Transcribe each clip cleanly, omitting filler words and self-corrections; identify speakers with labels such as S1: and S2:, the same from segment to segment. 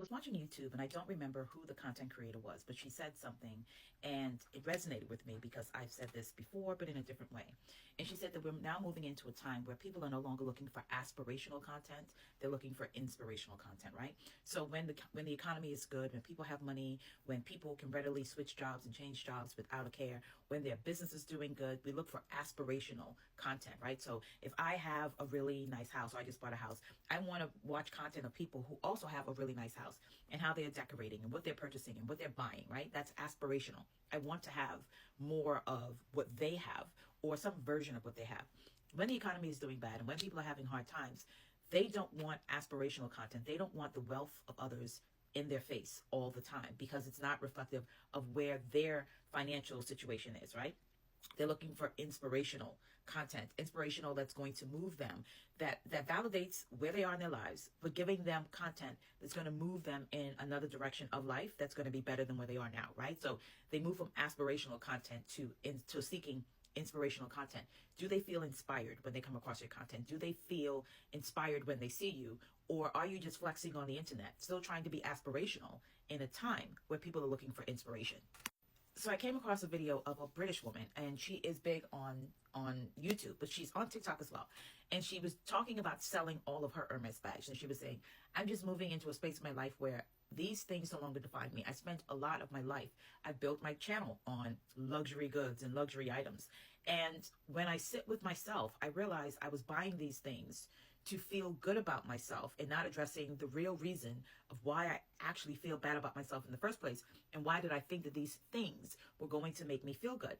S1: was watching YouTube and I don't remember who the content creator was, but she said something and it resonated with me because I've said this before, but in a different way. And she said that we're now moving into a time where people are no longer looking for aspirational content. They're looking for inspirational content, right? So when the economy is good, when people have money, when people can readily switch jobs and change jobs without a care, when their business is doing good, we look for aspirational content, right? So if I have a really nice house, or I just bought a house, I want to watch content of people who also have a really nice house and how they're decorating and what they're purchasing and what they're buying, right? That's aspirational. I want to have more of what they have or some version of what they have. When the economy is doing bad and when people are having hard times, they don't want aspirational content. They don't want the wealth of others in their face all the time because it's not reflective of where their financial situation is, right? They're looking for inspirational content, inspirational that's going to move them, that validates where they are in their lives, but giving them content that's going to move them in another direction of life that's going to be better than where they are now, right? So they move from aspirational content to seeking inspirational content. Do they feel inspired when they come across your content? Do they feel inspired when they see you? Or are you just flexing on the internet, still trying to be aspirational in a time where people are looking for inspiration? So I came across a video of a British woman, and she is big on YouTube, but she's on TikTok as well. And she was talking about selling all of her Hermes bags. And she was saying, I'm just moving into a space in my life where these things no longer define me. I spent a lot of my life. I built my channel on luxury goods and luxury items. And when I sit with myself, I realized I was buying these things to feel good about myself and not addressing the real reason of why I actually feel bad about myself in the first place. And why did I think that these things were going to make me feel good?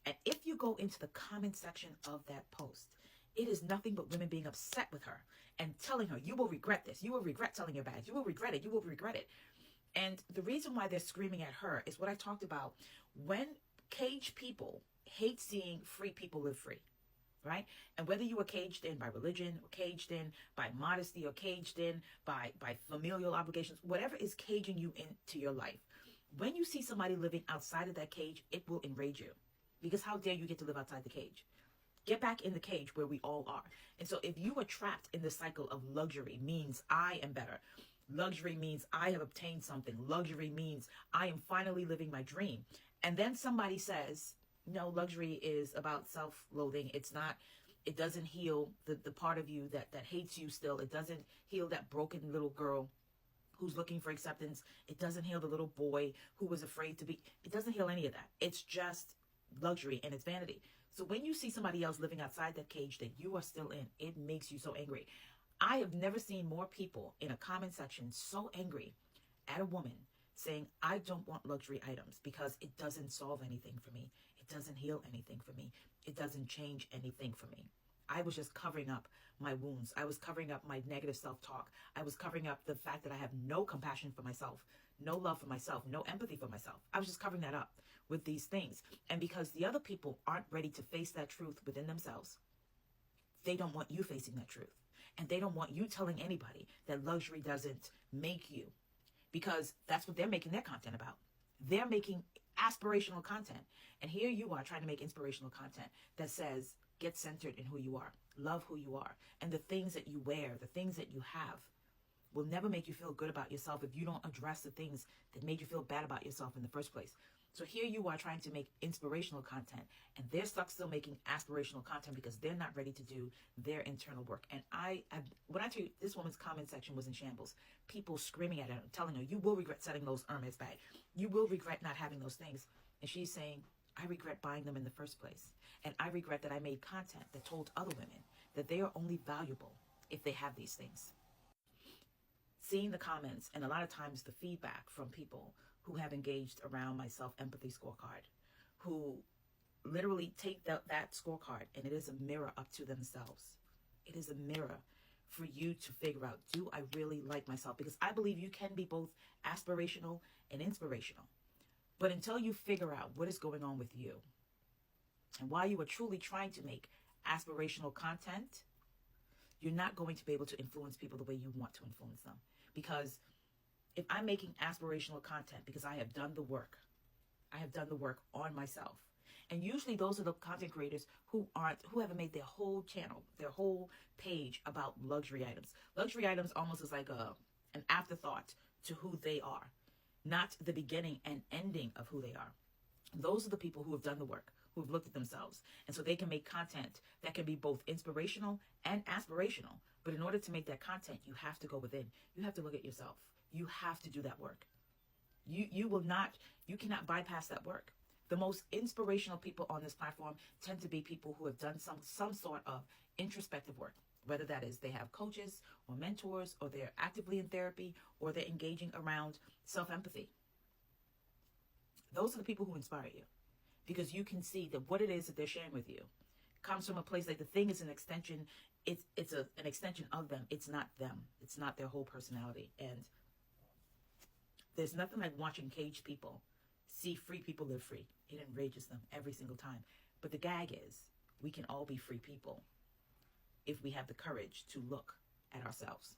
S1: And if you go into the comment section of that post, it is nothing but women being upset with her and telling her, you will regret this. You will regret selling your bags. You will regret it. You will regret it. And the reason why they're screaming at her is what I talked about. When caged people hate seeing free people live free. Right? And whether you were caged in by religion or caged in by modesty or caged in by familial obligations, whatever is caging you into your life, when you see somebody living outside of that cage, it will enrage you. Because how dare you get to live outside the cage? Get back in the cage where we all are. And so if you are trapped in the cycle of luxury means I am better. Luxury means I have obtained something. Luxury means I am finally living my dream. And then somebody says, no, luxury is about self-loathing. It's not, it doesn't heal the part of you that hates you still. It doesn't heal that broken little girl who's looking for acceptance. It doesn't heal the little boy who was afraid to be. It doesn't heal any of that. It's just luxury and it's vanity. So when you see somebody else living outside that cage that you are still in, it makes you so angry. I have never seen more people in a comment section so angry at a woman saying, I don't want luxury items because it doesn't solve anything for me. It doesn't heal anything for me. It doesn't change anything for me. I was just covering up my wounds. I was covering up my negative self-talk. I was covering up the fact that I have no compassion for myself, no love for myself, no empathy for myself. I was just covering that up with these things. And because the other people aren't ready to face that truth within themselves, they don't want you facing that truth. And they don't want you telling anybody that luxury doesn't make you. Because that's what they're making their content about. They're making aspirational content. And here you are trying to make inspirational content that says, get centered in who you are. Love who you are. And the things that you wear, the things that you have, will never make you feel good about yourself if you don't address the things that made you feel bad about yourself in the first place. So here you are trying to make inspirational content, and they're stuck still making aspirational content because they're not ready to do their internal work. And when I tell you, this woman's comment section was in shambles. People screaming at her, telling her, you will regret selling those Hermes bags. You will regret not having those things. And she's saying, I regret buying them in the first place. And I regret that I made content that told other women that they are only valuable if they have these things. Seeing the comments and a lot of times the feedback from people who have engaged around my self-empathy scorecard, who literally take that scorecard and it is a mirror up to themselves. It is a mirror for you to figure out, do I really like myself? Because I believe you can be both aspirational and inspirational. But until you figure out what is going on with you and why you are truly trying to make aspirational content, you're not going to be able to influence people the way you want to influence them. Because if I'm making aspirational content because I have done the work, I have done the work on myself. And usually those are the content creators who haven't made their whole channel, their whole page about luxury items. Luxury items almost is like an afterthought to who they are, not the beginning and ending of who they are. Those are the people who have done the work, who have looked at themselves. And so they can make content that can be both inspirational and aspirational. But in order to make that content, you have to go within. You have to look at yourself. You have to do that work. You cannot bypass that work. The most inspirational people on this platform tend to be people who have done some sort of introspective work, whether that is they have coaches or mentors, or they're actively in therapy, or they're engaging around self-empathy. Those are the people who inspire you, because you can see that what it is that they're sharing with you comes from a place like the thing is an extension. It's an extension of them. It's not them. It's not their whole personality. And there's nothing like watching caged people see free people live free. It enrages them every single time. But the gag is, we can all be free people if we have the courage to look at ourselves.